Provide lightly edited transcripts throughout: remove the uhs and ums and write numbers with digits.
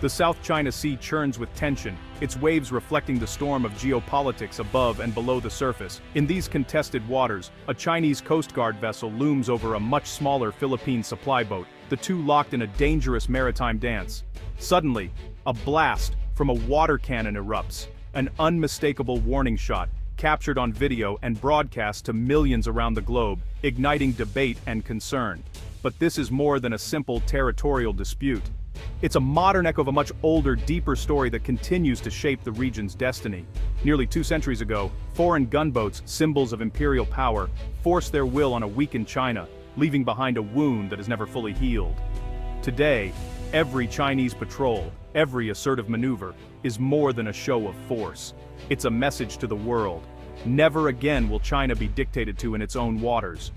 The South China Sea churns with tension, its waves reflecting the storm of geopolitics above and below the surface. In these contested waters, a Chinese Coast Guard vessel looms over a much smaller Philippine supply boat, the two locked in a dangerous maritime dance. Suddenly, a blast from a water cannon erupts, an unmistakable warning shot, captured on video and broadcast to millions around the globe, igniting debate and concern. But this is more than a simple territorial dispute. It's a modern echo of a much older, deeper story that continues to shape the region's destiny. Nearly 2 centuries ago, foreign gunboats, symbols of imperial power, forced their will on a weakened China, leaving behind a wound that is never fully healed. Today, every Chinese patrol, every assertive maneuver, is more than a show of force. It's a message to the world. Never again will China be dictated to in its own waters.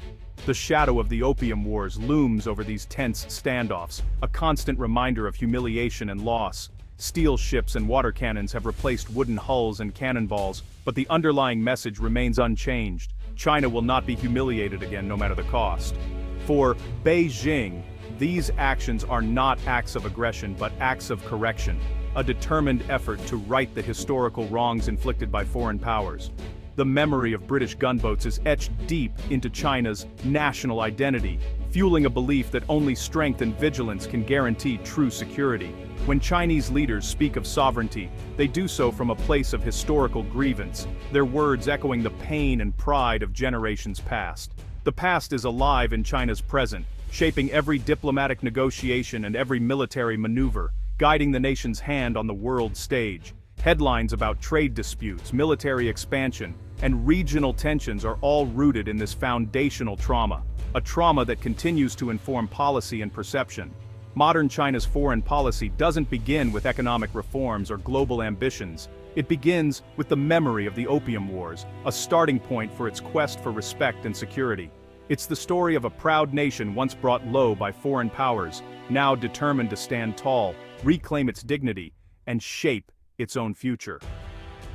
The shadow of the Opium Wars looms over these tense standoffs, a constant reminder of humiliation and loss. Steel ships and water cannons have replaced wooden hulls and cannonballs, but the underlying message remains unchanged. China will not be humiliated again, no matter the cost. For Beijing, these actions are not acts of aggression but acts of correction, a determined effort to right the historical wrongs inflicted by foreign powers. The memory of British gunboats is etched deep into China's national identity, fueling a belief that only strength and vigilance can guarantee true security. When Chinese leaders speak of sovereignty, they do so from a place of historical grievance, their words echoing the pain and pride of generations past. The past is alive in China's present, shaping every diplomatic negotiation and every military maneuver, guiding the nation's hand on the world stage. Headlines about trade disputes, military expansion, and regional tensions are all rooted in this foundational trauma, a trauma that continues to inform policy and perception. Modern China's foreign policy doesn't begin with economic reforms or global ambitions. It begins with the memory of the Opium Wars, a starting point for its quest for respect and security. It's the story of a proud nation once brought low by foreign powers, now determined to stand tall, reclaim its dignity, and shape its own future.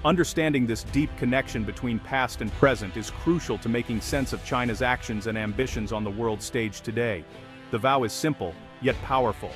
Understanding this deep connection between past and present is crucial to making sense of China's actions and ambitions on the world stage today. The vow is simple, yet powerful.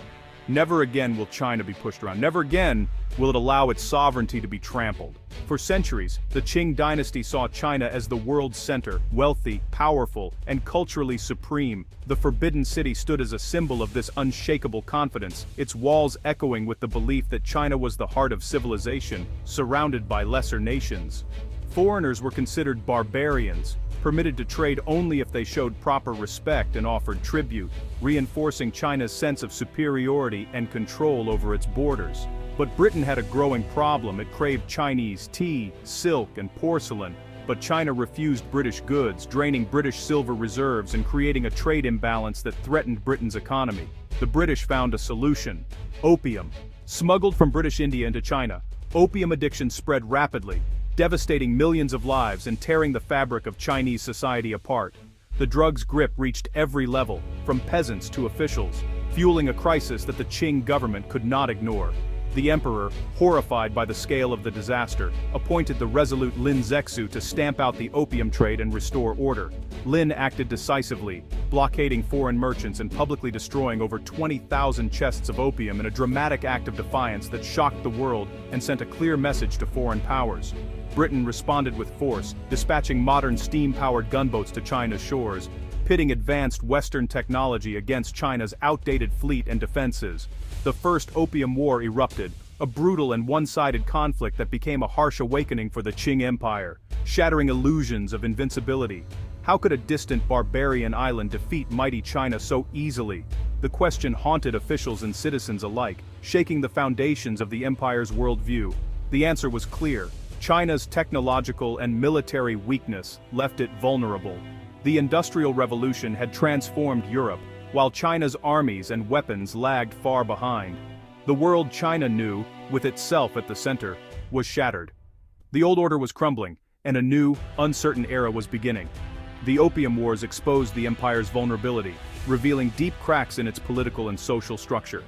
Never again will China be pushed around. Never again will it allow its sovereignty to be trampled. For centuries, the Qing dynasty saw China as the world's center, wealthy, powerful, and culturally supreme. The Forbidden City stood as a symbol of this unshakable confidence, its walls echoing with the belief that China was the heart of civilization, surrounded by lesser nations. Foreigners were considered barbarians, permitted to trade only if they showed proper respect and offered tribute, reinforcing China's sense of superiority and control over its borders. But Britain had a growing problem. It craved Chinese tea, silk, and porcelain, but China refused British goods, draining British silver reserves and creating a trade imbalance that threatened Britain's economy. The British found a solution: opium. Smuggled from British India into China, opium addiction spread rapidly, devastating millions of lives and tearing the fabric of Chinese society apart. The drug's grip reached every level, from peasants to officials, fueling a crisis that the Qing government could not ignore. The emperor, horrified by the scale of the disaster, appointed the resolute Lin Zexu to stamp out the opium trade and restore order. Lin acted decisively, blockading foreign merchants and publicly destroying over 20,000 chests of opium in a dramatic act of defiance that shocked the world and sent a clear message to foreign powers. Britain responded with force, dispatching modern steam-powered gunboats to China's shores, pitting advanced Western technology against China's outdated fleet and defenses. The First Opium War erupted, a brutal and one-sided conflict that became a harsh awakening for the Qing Empire, shattering illusions of invincibility. How could a distant barbarian island defeat mighty China so easily? The question haunted officials and citizens alike, shaking the foundations of the empire's worldview. The answer was clear: China's technological and military weakness left it vulnerable. The Industrial Revolution had transformed Europe, while China's armies and weapons lagged far behind. The world China knew, with itself at the center, was shattered. The old order was crumbling, and a new, uncertain era was beginning. The Opium Wars exposed the empire's vulnerability, revealing deep cracks in its political and social structure.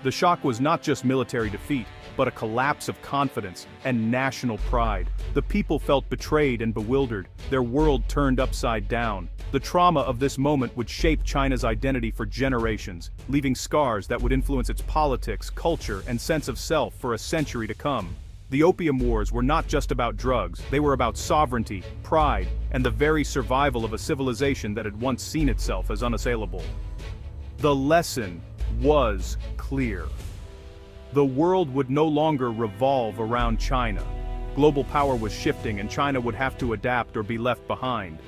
The shock was not just military defeat, but a collapse of confidence and national pride. The people felt betrayed and bewildered, their world turned upside down. The trauma of this moment would shape China's identity for generations, leaving scars that would influence its politics, culture, and sense of self for a century to come. The Opium Wars were not just about drugs, they were about sovereignty, pride, and the very survival of a civilization that had once seen itself as unassailable. The lesson was clear. The world would no longer revolve around China. Global power was shifting and China would have to adapt or be left behind.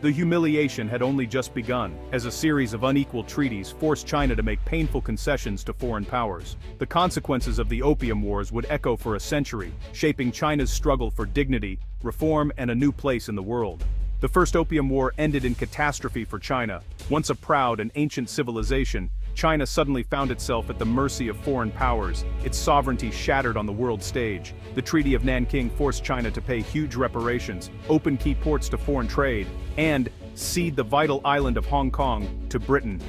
The humiliation had only just begun, as a series of unequal treaties forced China to make painful concessions to foreign powers. The consequences of the Opium Wars would echo for a century, shaping China's struggle for dignity, reform, and a new place in the world. The First Opium War ended in catastrophe for China. Once a proud and ancient civilization, China suddenly found itself at the mercy of foreign powers, its sovereignty shattered on the world stage. The Treaty of Nanking forced China to pay huge reparations, open key ports to foreign trade, and cede the vital island of Hong Kong to Britain.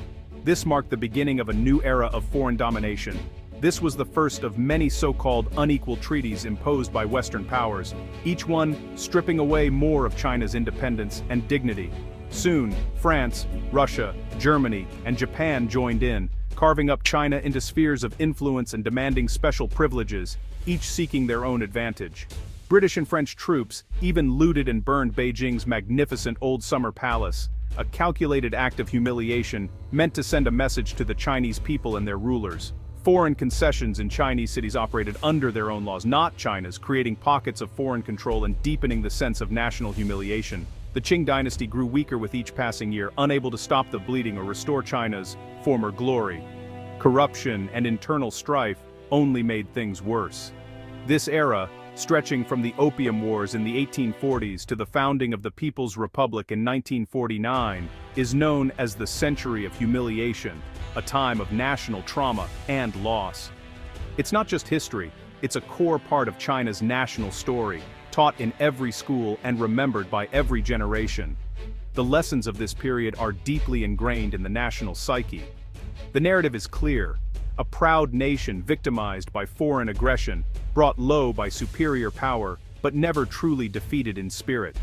This marked the beginning of a new era of foreign domination. This was the first of many so-called unequal treaties imposed by Western powers, each one stripping away more of China's independence and dignity. Soon, France, Russia, Germany, and Japan joined in, carving up China into spheres of influence and demanding special privileges, each seeking their own advantage. British and French troops even looted and burned Beijing's magnificent old summer palace, a calculated act of humiliation meant to send a message to the Chinese people and their rulers. Foreign concessions in Chinese cities operated under their own laws, not China's, creating pockets of foreign control and deepening the sense of national humiliation. The Qing dynasty grew weaker with each passing year, unable to stop the bleeding or restore China's former glory. Corruption and internal strife only made things worse. This era, stretching from the Opium Wars in the 1840s to the founding of the People's Republic in 1949, is known as the Century of Humiliation, a time of national trauma and loss. It's not just history, it's a core part of China's national story, taught in every school and remembered by every generation. The lessons of this period are deeply ingrained in the national psyche. The narrative is clear: a proud nation victimized by foreign aggression, brought low by superior power, but never truly defeated in spirit.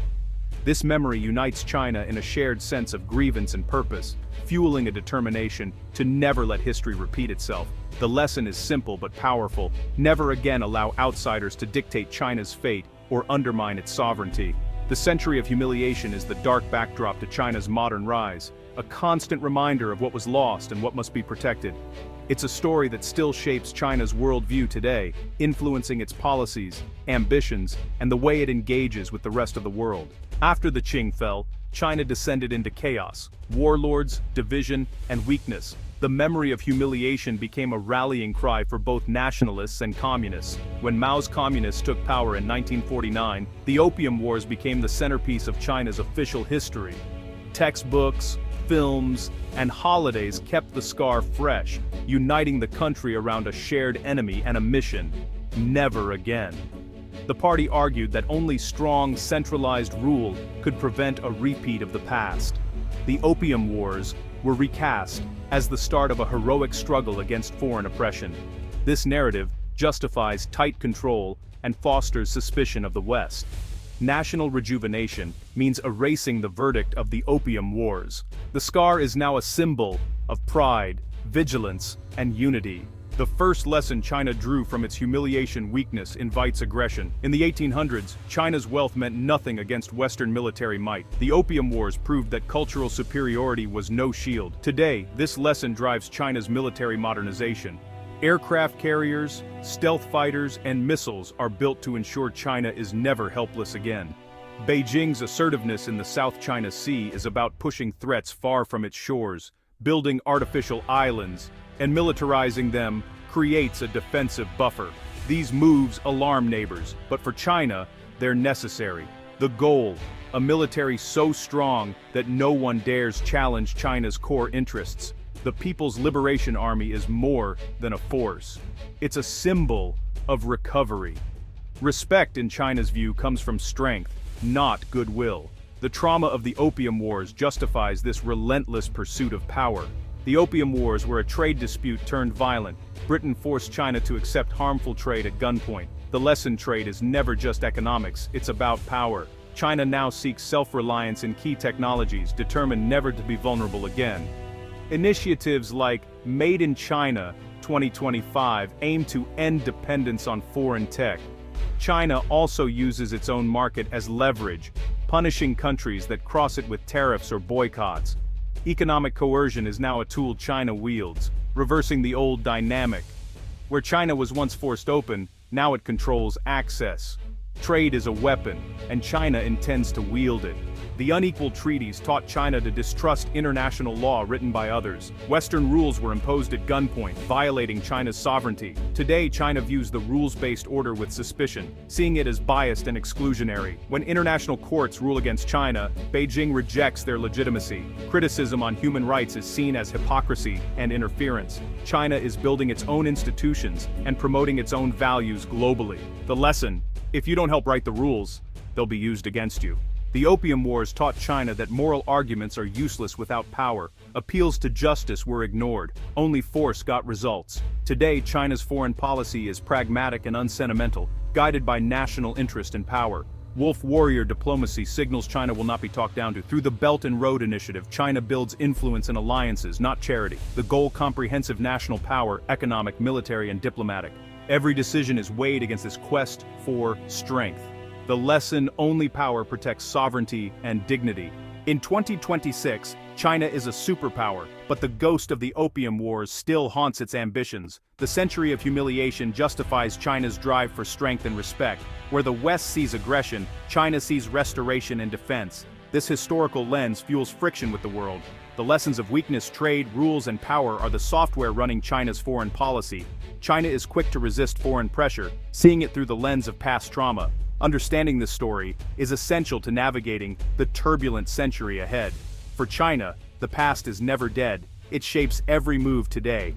This memory unites China in a shared sense of grievance and purpose, fueling a determination to never let history repeat itself. The lesson is simple but powerful: never again allow outsiders to dictate China's fate or undermine its sovereignty. The Century of Humiliation is the dark backdrop to China's modern rise, a constant reminder of what was lost and what must be protected. It's a story that still shapes China's worldview today, influencing its policies, ambitions, and the way it engages with the rest of the world. After the Qing fell, China descended into chaos, warlords, division, and weakness. The memory of humiliation became a rallying cry for both nationalists and communists. When Mao's communists took power in 1949, the Opium Wars became the centerpiece of China's official history. Textbooks, films, and holidays kept the scar fresh, uniting the country around a shared enemy and a mission: never again. The party argued that only strong, centralized rule could prevent a repeat of the past. The Opium Wars were recast as the start of a heroic struggle against foreign oppression. This narrative justifies tight control and fosters suspicion of the West. National rejuvenation means erasing the verdict of the Opium Wars. The scar is now a symbol of pride, vigilance, and unity. The first lesson China drew from its humiliation: weakness invites aggression. In the 1800s, China's wealth meant nothing against Western military might. The Opium Wars proved that cultural superiority was no shield. Today, this lesson drives China's military modernization. Aircraft carriers, stealth fighters, and missiles are built to ensure China is never helpless again. Beijing's assertiveness in the South China Sea is about pushing threats far from its shores, building artificial islands, and militarizing them creates a defensive buffer. These moves alarm neighbors, but for China, they're necessary. The goal: a military so strong that no one dares challenge China's core interests. The People's Liberation Army is more than a force. It's a symbol of recovery. Respect in China's view comes from strength, not goodwill. The trauma of the Opium Wars justifies this relentless pursuit of power. The Opium Wars were a trade dispute turned violent. Britain forced China to accept harmful trade at gunpoint. The lesson: trade is never just economics, it's about power. China now seeks self-reliance in key technologies, determined never to be vulnerable again. Initiatives like Made in China 2025 aim to end dependence on foreign tech. China also uses its own market as leverage, punishing countries that cross it with tariffs or boycotts. Economic coercion is now a tool China wields, reversing the old dynamic. Where China was once forced open, now it controls access. Trade is a weapon, and China intends to wield it. The unequal treaties taught China to distrust international law written by others. Western rules were imposed at gunpoint, violating China's sovereignty. Today, China views the rules-based order with suspicion, seeing it as biased and exclusionary. When international courts rule against China, Beijing rejects their legitimacy. Criticism on human rights is seen as hypocrisy and interference. China is building its own institutions and promoting its own values globally. The lesson: if you don't help write the rules, they'll be used against you. The Opium Wars taught China that moral arguments are useless without power. Appeals to justice were ignored. Only force got results. Today, China's foreign policy is pragmatic and unsentimental, guided by national interest and power. Wolf warrior diplomacy signals China will not be talked down to. Through the Belt and Road Initiative, China builds influence and alliances, not charity. The goal: comprehensive national power, economic, military, and diplomatic. Every decision is weighed against this quest for strength. The lesson: only power protects sovereignty and dignity. In 2026, China is a superpower, but the ghost of the Opium Wars still haunts its ambitions. The century of humiliation justifies China's drive for strength and respect. Where the West sees aggression, China sees restoration and defense. This historical lens fuels friction with the world. The lessons of weakness, trade, rules, and power are the software running China's foreign policy. China is quick to resist foreign pressure, seeing it through the lens of past trauma. Understanding this story is essential to navigating the turbulent century ahead. For China, the past is never dead. It shapes every move today.